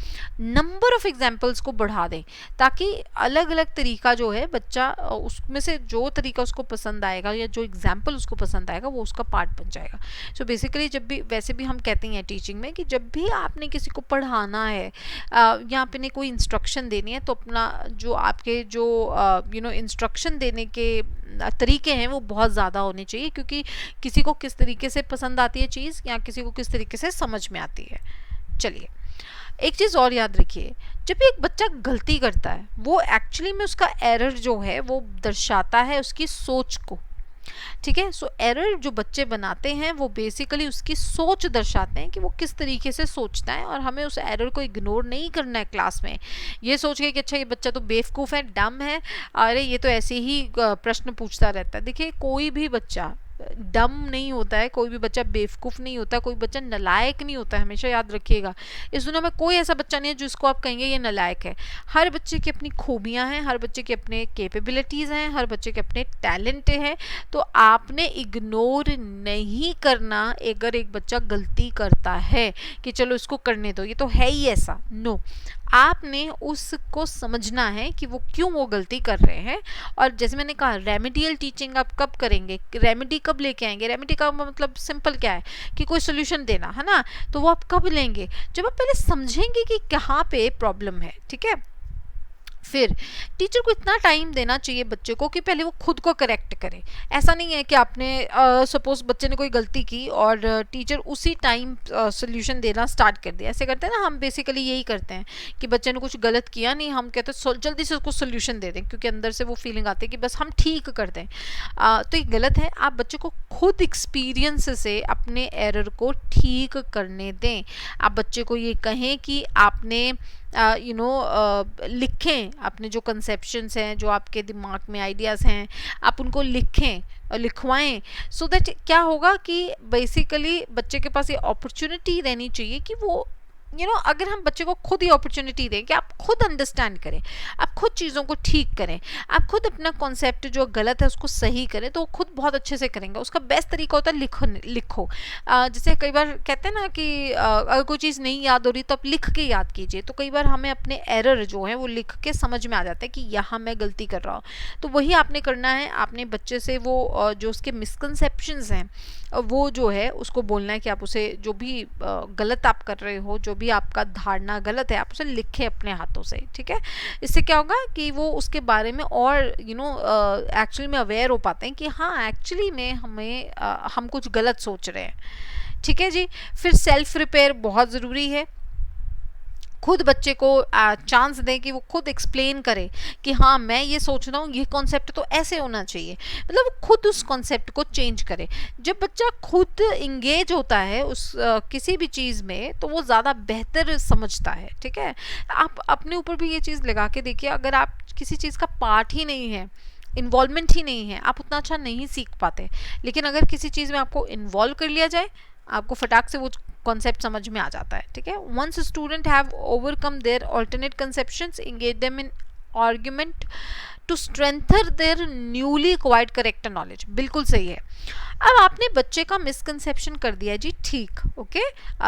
नंबर ऑफ एग्जाम्पल्स को बढ़ा दें, ताकि अलग अलग तरीका जो है बच्चा उसमें से जो तरीका उसको पसंद आएगा या जो एग्जाम्पल उसको पसंद आएगा वो उसका पार्ट बन जाएगा। सो बेसिकली जब भी, वैसे भी हम कहते हैं टीचिंग में कि जब भी आपने किसी को पढ़ाना है या आपने कोई इंस्ट्रक्शन देनी है, तो अपना जो आपके जो इंस्ट्रक्शन देने के तरीके हैं वो बहुत ज़्यादा होने चाहिए, क्योंकि किसी को किस तरीके से पसंद आती है चीज़ या किसी को किस तरीके से समझ में आती है। चलिए, एक चीज़ और याद रखिए, जब भी एक बच्चा गलती करता है वो एक्चुअली में उसका एरर जो है वो दर्शाता है उसकी सोच को, ठीक है। सो एरर जो बच्चे बनाते हैं वो बेसिकली उसकी सोच दर्शाते हैं कि वो किस तरीके से सोचता है, और हमें उस एरर को इग्नोर नहीं करना है क्लास में ये सोच के कि अच्छा ये बच्चा तो बेवकूफ़ है, डम है, अरे ये तो ऐसे ही प्रश्न पूछता रहता है। देखिए, कोई भी बच्चा डम नहीं होता है, कोई भी बच्चा बेवकूफ़ नहीं होता, कोई बच्चा नालायक नहीं होता है। हमेशा याद रखिएगा, इस दुनिया में कोई ऐसा बच्चा नहीं है जिसको आप कहेंगे ये नालायक है। हर बच्चे की अपनी खूबियां हैं, हर बच्चे के अपने कैपेबिलिटीज़ हैं, हर बच्चे के अपने टैलेंट हैं। तो आपने इग्नोर नहीं करना अगर एक बच्चा गलती करता है कि चलो इसको करने दो, ये तो है ही ऐसा, नो। आपने उसको समझना है कि वो क्यों वो गलती कर रहे हैं। और जैसे मैंने कहा, रेमेडियल टीचिंग आप कब करेंगे, रेमेडी कब लेके आएंगे, रेमेडी का मतलब सिंपल क्या है कि कोई सोल्यूशन देना है ना, तो वो आप कब लेंगे, जब आप पहले समझेंगे कि कहाँ पे प्रॉब्लम है। ठीक है, फिर टीचर को इतना टाइम देना चाहिए बच्चे को कि पहले वो खुद को करेक्ट करे। ऐसा नहीं है कि आपने सपोज बच्चे ने कोई गलती की और टीचर उसी टाइम सोल्यूशन देना स्टार्ट कर दिया। ऐसे करते हैं ना हम, बेसिकली यही करते हैं कि बच्चे ने कुछ गलत किया नहीं, हम कहते हैं जल्दी से उसको सोल्यूशन दे दें, क्योंकि अंदर से वो फीलिंग आती है कि बस हम ठीक कर दें। तो ये गलत है। आप बच्चे को खुद एक्सपीरियंस से अपने एरर को ठीक करने दें। आप बच्चे को ये कहें कि आपने लिखें अपने जो कंसेप्शंस हैं, जो आपके दिमाग में आइडियाज़ हैं, आप उनको लिखें, लिखवाएं। सो दैट क्या होगा कि बेसिकली बच्चे के पास ये अपॉर्चुनिटी रहनी चाहिए कि वो अगर हम बच्चे को खुद ही अपॉर्चुनिटी दें कि आप खुद अंडरस्टैंड करें, आप खुद चीज़ों को ठीक करें, आप खुद अपना कॉन्सेप्ट जो गलत है उसको सही करें, तो वो खुद बहुत अच्छे से करेंगे। उसका बेस्ट तरीका होता है लिखो। जैसे कई बार कहते हैं ना कि अगर कोई चीज़ नहीं याद हो रही तो आप लिख के याद कीजिए। तो कई बार हमें अपने एरर जो है वो लिख के समझ में आ जाता है कि यहाँ मैं गलती कर रहा हूँ। तो वही आपने करना है। आपने बच्चे से वो जो उसके मिसकंसेप्शंस हैं वो जो है उसको बोलना है कि आप उसे जो भी गलत आप कर रहे हो, जो भी आपका धारणा गलत है, आप उसे लिखें अपने हाथों से। ठीक है, इससे क्या होगा कि वो उसके बारे में और एक्चुअली में अवेयर हो पाते हैं कि हाँ एक्चुअली में हम कुछ गलत सोच रहे हैं। ठीक है जी। फिर सेल्फ रिपेयर बहुत ज़रूरी है। खुद बच्चे को चांस दें कि वो खुद एक्सप्लेन करे कि हाँ मैं ये सोच रहा हूँ, ये कॉन्सेप्ट तो ऐसे होना चाहिए, मतलब खुद उस कॉन्सेप्ट को चेंज करे। जब बच्चा खुद इंगेज होता है उस किसी भी चीज़ में, तो वो ज़्यादा बेहतर समझता है। ठीक है, आप अपने ऊपर भी ये चीज़ लगा के देखिए, अगर आप किसी चीज़ का पार्ट ही नहीं है, इन्वॉल्वमेंट ही नहीं है, आप उतना अच्छा नहीं सीख पाते। लेकिन अगर किसी चीज़ में आपको इन्वॉल्व कर लिया जाए, आपको फटाक से वो कॉन्सेप्ट समझ में आ जाता है। ठीक है, once student have overcome their alternate conceptions, engage them in argument to strengthen their newly acquired correct knowledge. बिल्कुल सही है। अब आपने बच्चे का मिसकंसेप्शन कर दिया जी, ठीक, ओके,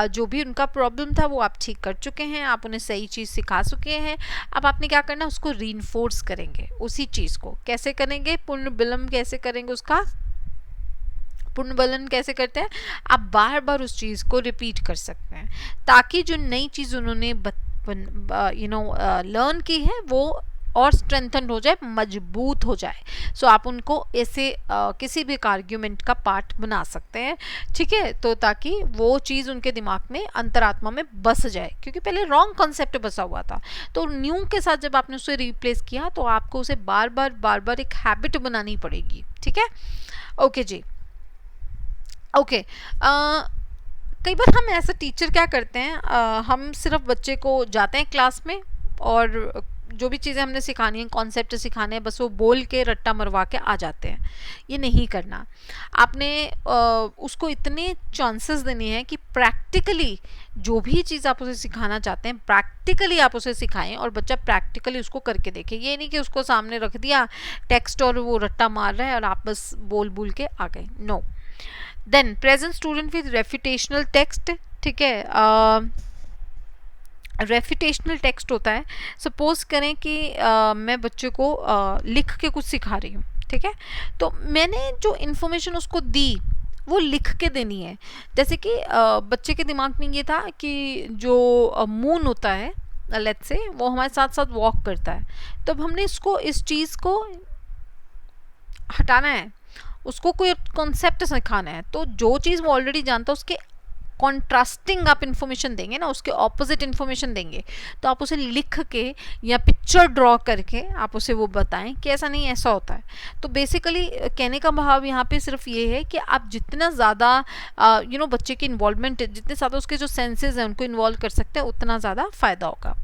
जो भी उनका प्रॉब्लम था वो आप ठीक कर चुके हैं, आप उन्हें सही चीज़ सिखा चुके हैं। अब आपने क्या करना है, उसको रीइंफोर्स करेंगे उसी चीज़ को। कैसे करेंगे, पुनर्बलम कैसे करेंगे, उसका पुनर्बलन कैसे करते हैं, आप बार बार उस चीज़ को रिपीट कर सकते हैं, ताकि जो नई चीज़ उन्होंने लर्न की है वो और स्ट्रेंथन हो जाए, मजबूत हो जाए। सो आप उनको ऐसे किसी भी आर्ग्यूमेंट का पार्ट बना सकते हैं। ठीक है, तो ताकि वो चीज़ उनके दिमाग में, अंतरात्मा में बस जाए, क्योंकि पहले रॉन्ग कॉन्सेप्ट बसा हुआ था। तो न्यू के साथ जब आपने उसे रिप्लेस किया तो आपको उसे बार बार एक हैबिट बनानी पड़ेगी। ठीक है, ओके जी। ओके, कई बार हम ऐसा टीचर क्या करते हैं, हम सिर्फ बच्चे को जाते हैं क्लास में और जो भी चीज़ें हमने सिखानी है, कॉन्सेप्ट सिखाने हैं, बस वो बोल के रट्टा मरवा के आ जाते हैं। ये नहीं करना। आपने उसको इतने चांसेस देने हैं कि प्रैक्टिकली जो भी चीज़ आप उसे सिखाना चाहते हैं, प्रैक्टिकली आप उसे सिखाएं और बच्चा प्रैक्टिकली उसको करके देखे। ये नहीं कि उसको सामने रख दिया टेक्स्ट और वो रट्टा मार रहा है और आप बस बोल के आ गए। No. Then present student with refutational text. ठीक है, रेफिटेशनल टेक्स्ट होता है, सपोज करें कि मैं बच्चे को लिख के कुछ सिखा रही हूँ। ठीक है, तो मैंने जो इन्फॉर्मेशन उसको दी वो लिख के देनी है। जैसे कि बच्चे के दिमाग में ये था कि जो मून होता है, लेट्स से वो हमारे साथ साथ वॉक करता है, तो अब हमने इसको इस चीज़ को हटाना है, उसको कोई कॉन्सेप्ट सिखाना है। तो जो चीज़ वो ऑलरेडी जानता है उसके कॉन्ट्रास्टिंग आप इन्फॉर्मेशन देंगे ना, उसके ऑपोजिट इन्फॉर्मेशन देंगे। तो आप उसे लिख के या पिक्चर ड्रॉ करके आप उसे वो बताएं कि ऐसा नहीं, ऐसा होता है। तो बेसिकली कहने का भाव यहाँ पे सिर्फ ये है कि आप जितना ज़्यादा बच्चे की इन्वॉल्वमेंट, जितने ज़्यादा उसके जो सेंसेस हैं उनको इन्वॉल्व कर सकते हैं, उतना ज़्यादा फ़ायदा होगा।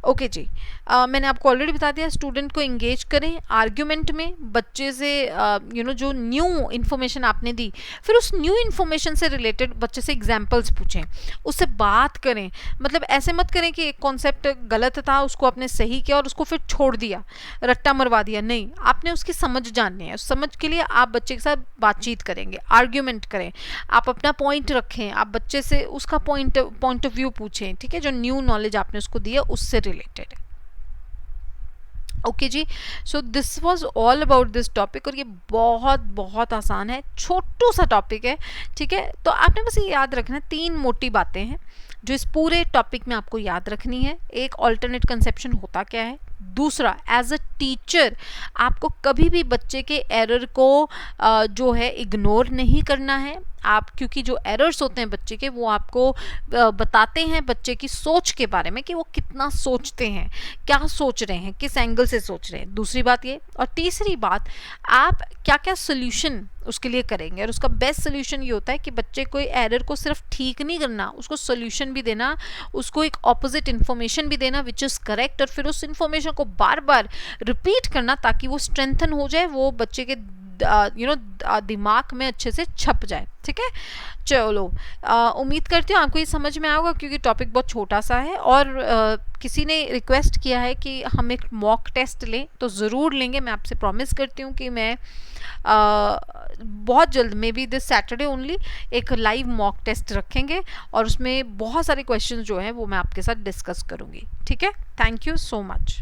ओके जी। मैंने आपको ऑलरेडी बता दिया, स्टूडेंट को इंगेज करें आर्ग्यूमेंट में, बच्चे से जो न्यू इन्फॉर्मेशन आपने दी, फिर उस न्यू इन्फॉर्मेशन से रिलेटेड बच्चे से एग्जांपल्स पूछें, उससे बात करें। मतलब ऐसे मत करें कि एक कॉन्सेप्ट गलत था, उसको आपने सही किया और उसको फिर छोड़ दिया, रट्टा मरवा दिया। नहीं, आपने उसकी समझ जाननी है, उस समझ के लिए आप बच्चे के साथ बातचीत करेंगे, आर्ग्यूमेंट करें, आप अपना पॉइंट रखें, आप बच्चे से उसका पॉइंट ऑफ व्यू पूछें, ठीक है, जो न्यू नॉलेज आपने उसको दी है उससे रिलेटेड। ओके जी, so this was all about this topic. और ये बहुत बहुत आसान है, छोटू सा टॉपिक है, ठीक है। तो आपने बस ये याद रखना, 3 मोटी बातें हैं जो इस पूरे टॉपिक में आपको याद रखनी है। एक, ऑल्टरनेट कंसेप्शन होता क्या है। दूसरा, एज अ टीचर आपको कभी भी बच्चे के एरर को जो है इग्नोर नहीं करना है आप, क्योंकि जो एरर्स होते हैं बच्चे के, वो आपको बताते हैं बच्चे की सोच के बारे में कि वो कितना सोचते हैं, क्या सोच रहे हैं, किस एंगल से सोच रहे हैं। दूसरी बात ये, और तीसरी बात, आप क्या क्या सोल्यूशन उसके लिए करेंगे। और उसका बेस्ट सोल्यूशन ये होता है कि बच्चे को एरर को सिर्फ ठीक नहीं करना, उसको सोल्यूशन भी देना, उसको एक ऑपोजिट इन्फॉर्मेशन भी देना विच इज़ करेक्ट, और फिर उस इन्फॉर्मेशन को बार बार रिपीट करना ताकि वो स्ट्रेंथन हो जाए, वो बच्चे के दिमाग में अच्छे से छप जाए, ठीक है। चलो, उम्मीद करती हूँ आपको ये समझ में आएगा, क्योंकि टॉपिक बहुत छोटा सा है। और किसी ने रिक्वेस्ट किया है कि हम एक मॉक टेस्ट लें, तो ज़रूर लेंगे। मैं आपसे प्रॉमिस करती हूँ कि मैं बहुत जल्द, may be this Saturday only, एक लाइव मॉक टेस्ट रखेंगे और उसमें बहुत सारे क्वेश्चंस जो हैं वो मैं आपके साथ डिस्कस करूँगी, ठीक है। Thank you so much.